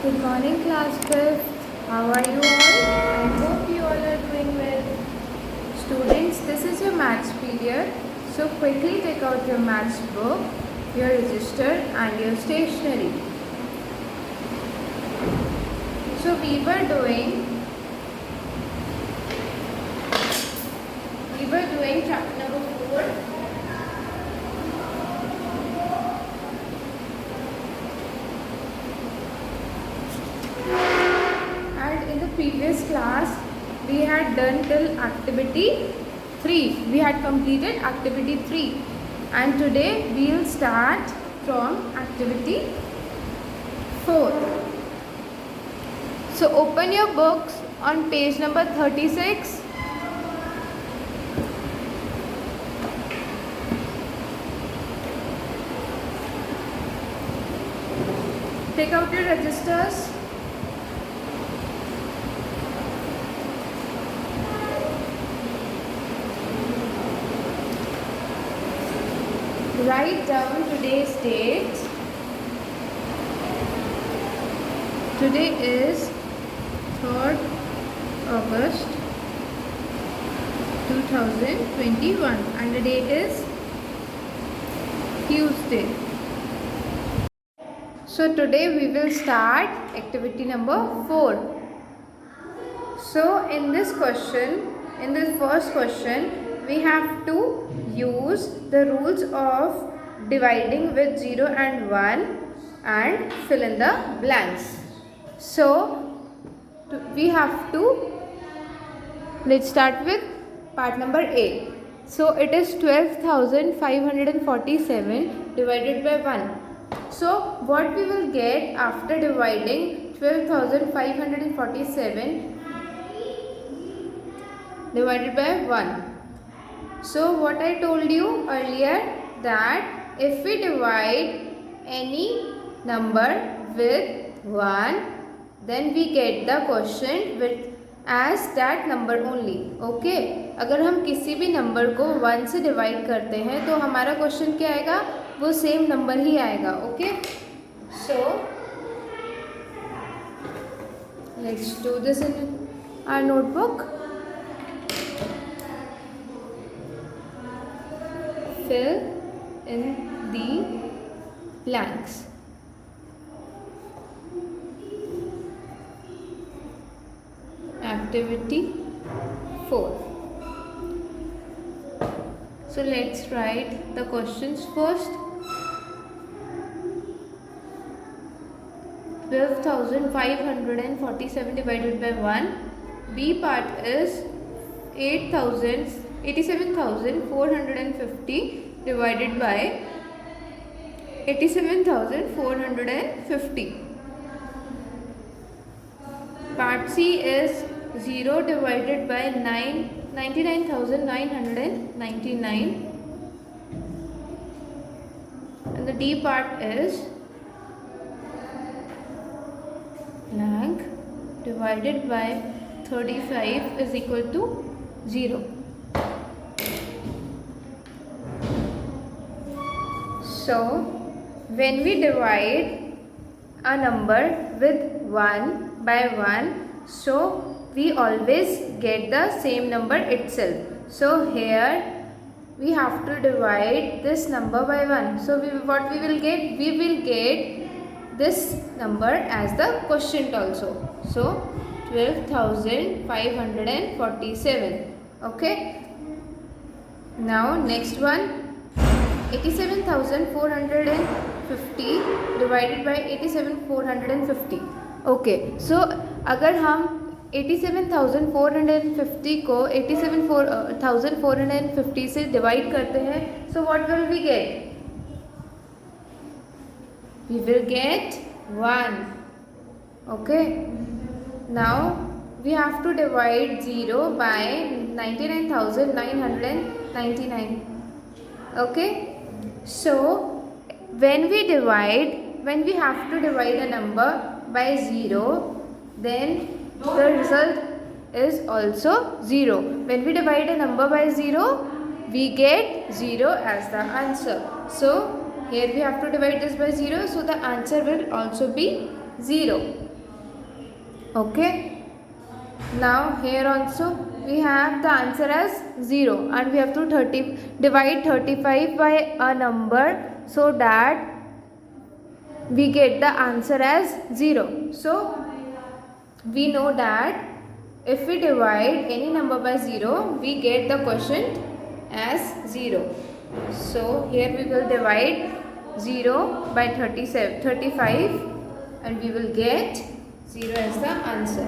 Good morning, class 5th. How are you all? I hope you all are doing well. Students, this is your maths period. So quickly take out your maths book, your register and your stationery. So we were doing chapter number 4. In the previous class we had done till activity 3. We had completed activity 3 and today we will start from activity 4. So open your books on page number 36. Take out your registers. Write down today's date. Today is 3rd August 2021 and the date is Tuesday. So today we will start activity number 4. So in this first question, we have to use the rules of dividing with 0 and 1 and fill in the blanks. So we have to, let's start with part number A. So it is 12,547 divided by 1. So what we will get after dividing 12,547 divided by 1. So what I told you earlier, that if we divide any number with 1, then we get the quotient with as that number only. Okay, अगर हम किसी भी number को 1 से divide करते हैं तो हमारा क्वेश्चन क्या आएगा, वो सेम नंबर ही आएगा. Okay, so let's do this in our notebook. Fill in the blanks. Activity 4. So let's write the questions first. 12,547 divided by 1. B part is 87,450 divided by 87,450. Part C is 0 divided by 99,999, and the D part is blank divided by 35 is equal to 0. So when we divide a number with 1 by 1, so we always get the same number itself. So here we have to divide this number by 1. So what we will get? We will get this number as the quotient also. So 12,547. Okay. Now next one, 87,450 divided by 87,450. Okay. So अगर हम 87,450 को 87,450 से divide करते हैं, so what will we get? We will get 1. Okay. Now we have to divide 0 by 99,999. Okay. So when we have to divide a number by 0, then the result is also 0. When we divide a number by 0, we get 0 as the answer. So here we have to divide this by 0, so the answer will also be 0. Okay. Now here also we have the answer as 0 and we have to divide 35 by a number so that we get the answer as 0. So we know that if we divide any number by 0, we get the quotient as 0. So here we will divide 0 by 35 and we will get 0 as the answer.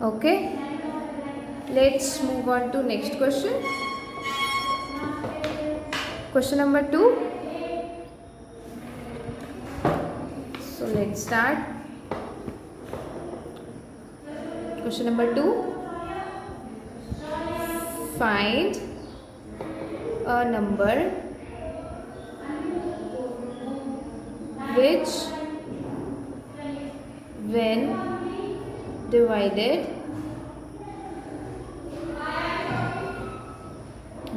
Okay. Let's move on to next question. Question number 2. So let's start. Question number 2. Find a number which, when divided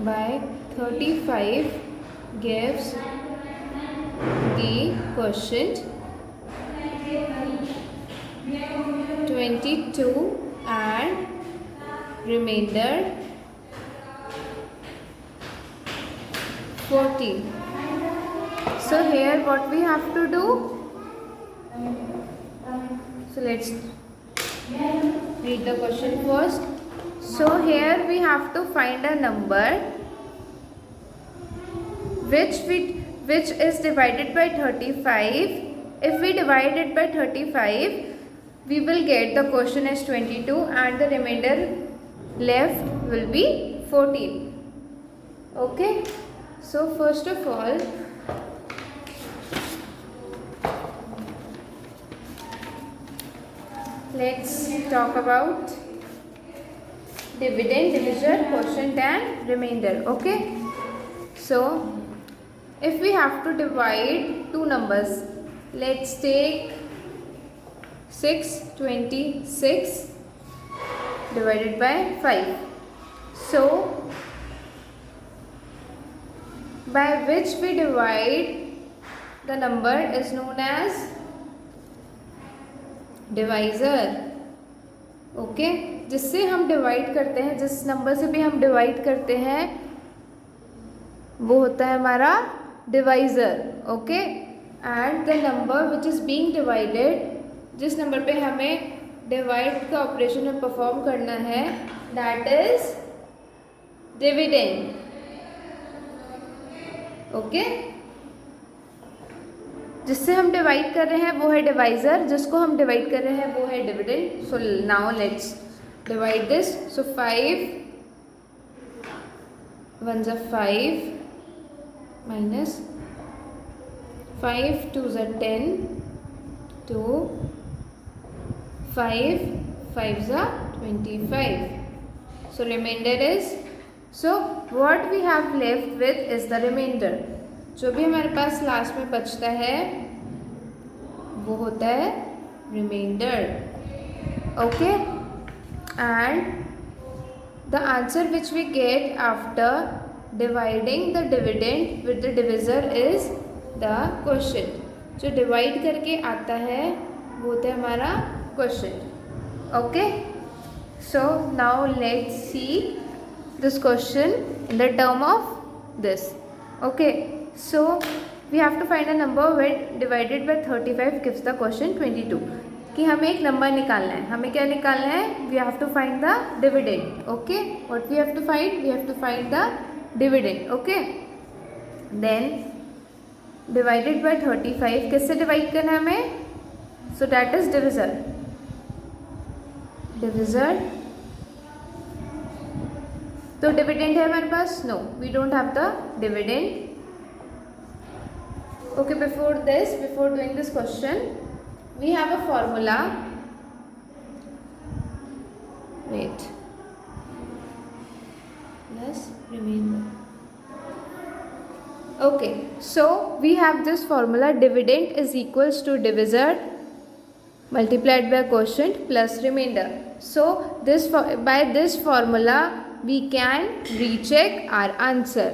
by 35, gives the quotient 22 and remainder 14. So here what we have to do? So let's read the question first. So here we have to find a number which is divided by 35. If we divide it by 35, we will get the quotient as 22 and the remainder left will be 14. Okay. So first of all, let's talk about dividend, divisor, quotient and remainder. Okay. So if we have to divide two numbers, let's take 626 divided by 5. So by which we divide the number is known as divisor. Okay, जिससे हम divide करते हैं, जिस number से भी हम divide करते हैं वो होता है हमारा divisor. Okay. And the number which is being divided, जिस नंबर पे हमें डिवाइड का ऑपरेशन में परफॉर्म करना है, दैट इज डिविडेंड. ओके. जिससे हम डिवाइड कर रहे हैं वो है डिवाइज़र, जिसको हम डिवाइड कर रहे हैं वो है dividend. So now let's divide this. So 5 1 ज़ा 5 minus 5 2 ज़ा 10 2 5 5 ज़ा 25. So remainder is, so what we have left with is the remainder. जो भी हमारे पास लास्ट में बचता है वो होता है reminder. Okay. And the answer which we get after dividing the dividend with the divisor is the question. जो डिवाइड करके आता है वो होता है हमारा question. Okay. So now let's see this question in the term of this. Okay. So we have to find a number when divided by 35 gives the quotient 22. कि हमें एक नंबर निकालना है. हमें क्या निकालना है? We have to find the dividend. Okay. What we have to find? We have to find the dividend. Okay. Then divided by 35 किससे डिवाइड करना है हमें? So that is divisor. Divisor. तो डिविडेंड है हमारे पास? No, we don't have the dividend. Okay, before doing this question, we have a formula. Wait. Plus remainder. Okay, so we have this formula: dividend is equals to divisor multiplied by quotient plus remainder. So by this formula we can recheck our answer.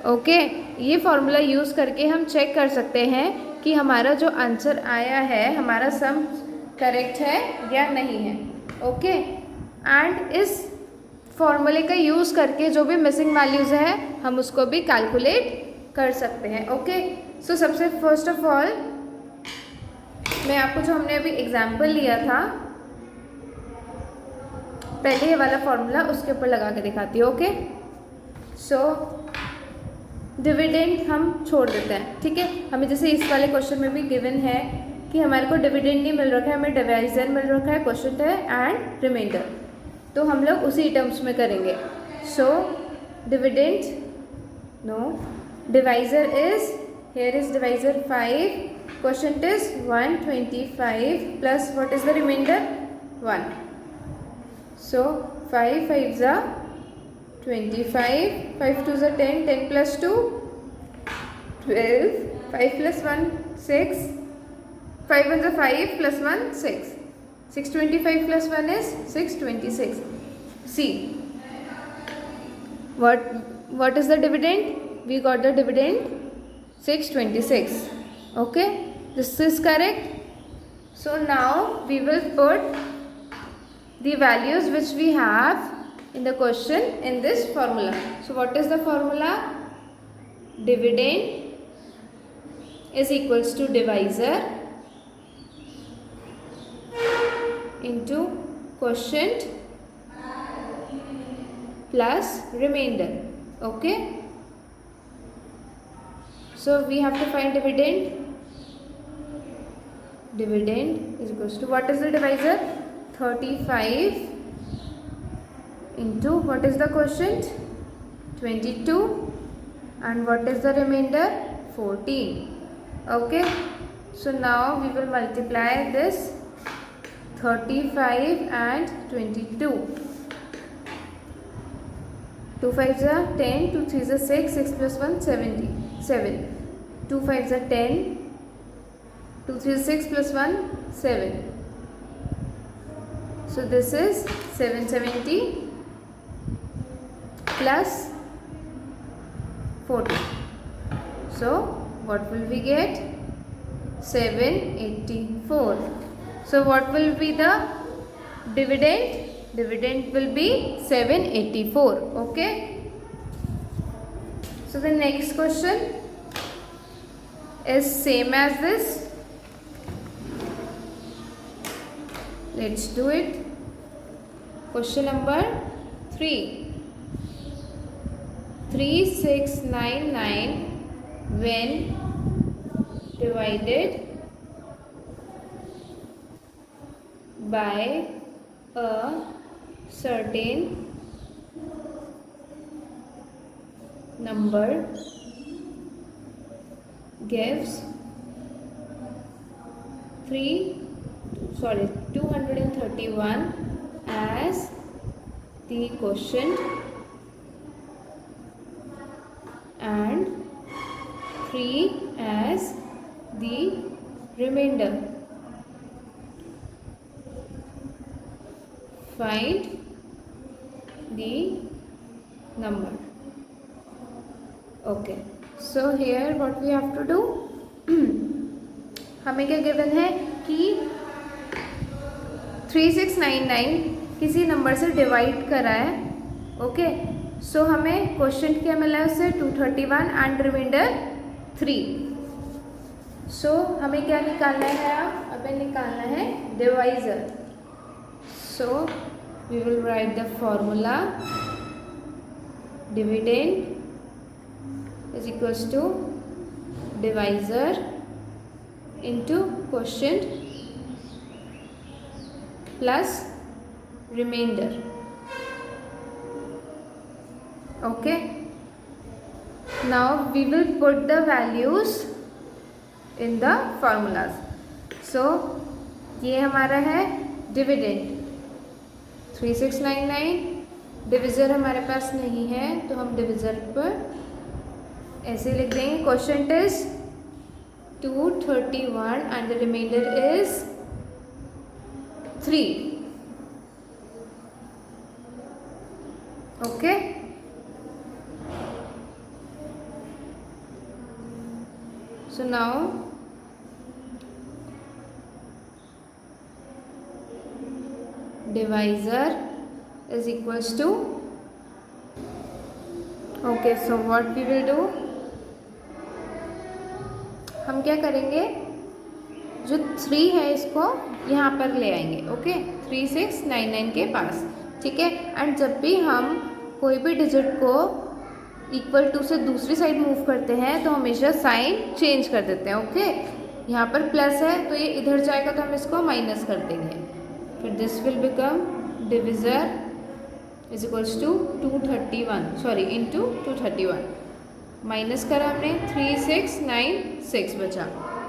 Okay. ये formula use करके हम check कर सकते हैं कि हमारा जो answer आया है, हमारा सम करेक्ट है या नहीं है। ओके, एंड इस फॉर्मूले का यूज़ करके जो भी मिसिंग वैल्यूज़ है हम उसको भी कैलकुलेट कर सकते हैं। ओके, सो सबसे फर्स्ट ऑफ ऑल मैं आपको जो हमने अभी एग्जाम्पल लिया था पहले ये वाला फॉर्मूला उसके ऊपर लगा के दिखाती हूँ। ओके, सो डिविडेंड हम छोड़ देते हैं, ठीक है। हमें जैसे इस वाले क्वेश्चन में भी गिवन है कि हमारे को डिविडेंड नहीं मिल रखा है, हमें डिवाइजर मिल रखा है, क्वेश्चन है एंड रिमाइंडर, तो हम लोग उसी टर्म्स में करेंगे। So dividend, no, divisor is, here is divisor 5, quotient is 125 plus what is the remainder 1. So 5 5s are 25, 5 2s are 10, 10 plus 2 12, 5 plus 1 6, 5 1s are 5 plus 1 6, 625 plus 1 is 626. See what is the dividend? We got the dividend 626. Okay, this is correct. So now we will put the values which we have in the question in this formula. So what is the formula? Dividend is equals to divisor into quotient plus remainder. Okay, so we have to find dividend. Dividend is equals to, what is the divisor? 35 into what is the quotient? 22, and what is the remainder? 14. Okay, so now we will multiply this 35 and 22. 2 5s are 10, 2 3s are 6, 6 plus 1 7. 2 5s are 10, 2 3 is 6 plus 1 7. So this is 770 plus 40. So what will we get? 784. So what will be the dividend? Dividend will be 784. Okay, so the next question is same as this. Let's do it. Question number 3. 3699 when divided by a certain number gives 231 as the quotient and 3 as the remainder. Find the number. Okay, so here what we have to do, हमें क्या given है कि 3699 किसी number से divide करा है। Okay, सो हमें question क्या मिला है उससे? 231 एंड रिमाइंडर 3. सो हमें क्या निकालना है? हमें निकालना है divisor. So we will write the formula. Dividend is equals to divisor into quotient plus remainder. Okay, now we will put the values in the formulas. So ये हमारा है dividend 3699. डिविज़र हमारे पास नहीं है तो हम डिविज़र पर ऐसे लिख देंगे, question is 231 and the remainder is 3. Okay, so now divisor is equals to, okay, so what we will do, हम क्या करेंगे, जो 3 है इसको यहाँ पर ले आएंगे, ओके, 3699 के पास, ठीक है। एंड जब भी हम कोई भी डिजिट को इक्वल टू से दूसरी साइड मूव करते हैं तो हमेशा साइन चेंज कर देते हैं, ओके। यहाँ पर प्लस है तो ये इधर जाएगा तो हम इसको माइनस कर देंगे, फिर this will become divisor is equals to 231, sorry into 231, minus करा हमने 3696 बचा,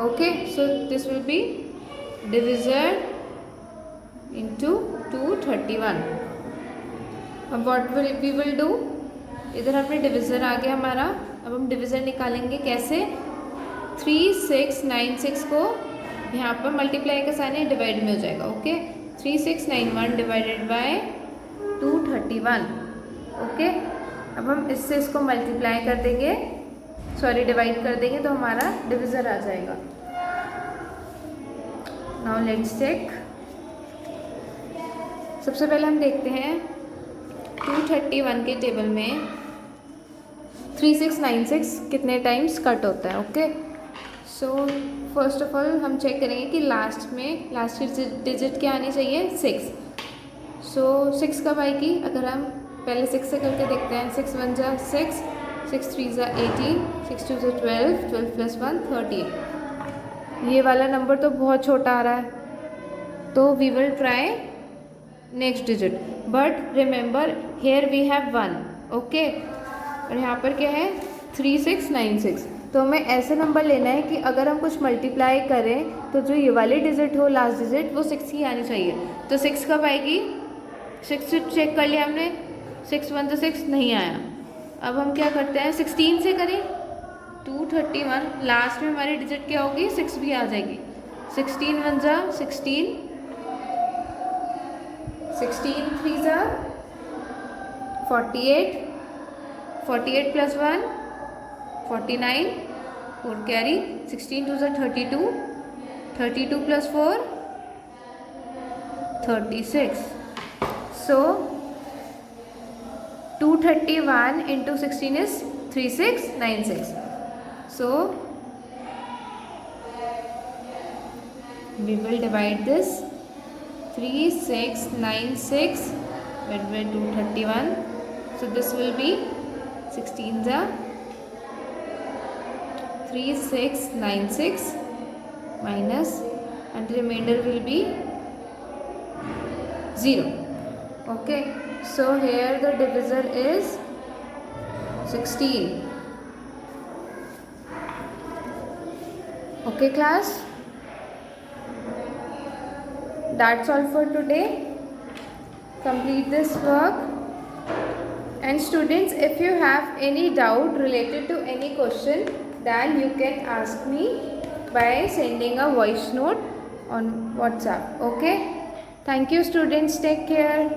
okay. So this will be divisor into 231। अब व्हाट वी विल डू, इधर हमने डिविज़र आ गया हमारा, अब हम डिविज़र निकालेंगे कैसे, 3696 को यहाँ पर मल्टीप्लाई का साइन है, डिवाइड में हो जाएगा, ओके। 3691 divided by 231, okay. अब हम इससे इसको मल्टीप्लाई कर देंगे, सॉरी डिवाइड कर देंगे तो हमारा डिविज़र आ जाएगा। Now let's check. सबसे पहले हम देखते हैं 231 के टेबल में 3696 कितने टाइम्स कट होता है, okay. So first of all हम चेक करेंगे कि लास्ट की डिजिट क्या आनी चाहिए, 6। सो 6 कब आएगी, अगर हम पहले 6 से करके देखते हैं, 6 1 जा 6, 6 3 जा 18, 6 2 जा 12, 12 प्लस 1 13। ये वाला नंबर तो बहुत छोटा आ रहा है, तो we will try next digit, but remember here we have 1, okay. और यहाँ पर क्या है 3696, तो हमें ऐसे नंबर लेना है कि अगर हम कुछ मल्टीप्लाई करें तो जो ये वाली डिजिट हो, लास्ट डिजिट, वो 6 ही आनी चाहिए। तो 6 कब आएगी, 6 चेक कर लिया हमने, 6 1 तो 6 नहीं आया। अब हम क्या करते हैं, 16 से करें, 231, लास्ट में हमारी डिजिट क्या होगी, 6 भी आ जाएगी। 16 1 जा 16, 16 3 जा 48, 48 प्लस 1 49, 4 कैरी, 16 2 जा 32, 32 plus 4 36। So 231 into 16 is 3696. So we will divide this 3696 by 231. So this will be 16 जा 3696 minus, and the remainder will be 0. Okay, so here the divisor is 16. Okay class, that's all for today. Complete this work. And students, if you have any doubt related to any question, then you can ask me by sending a voice note on WhatsApp. Okay, thank you students, take care.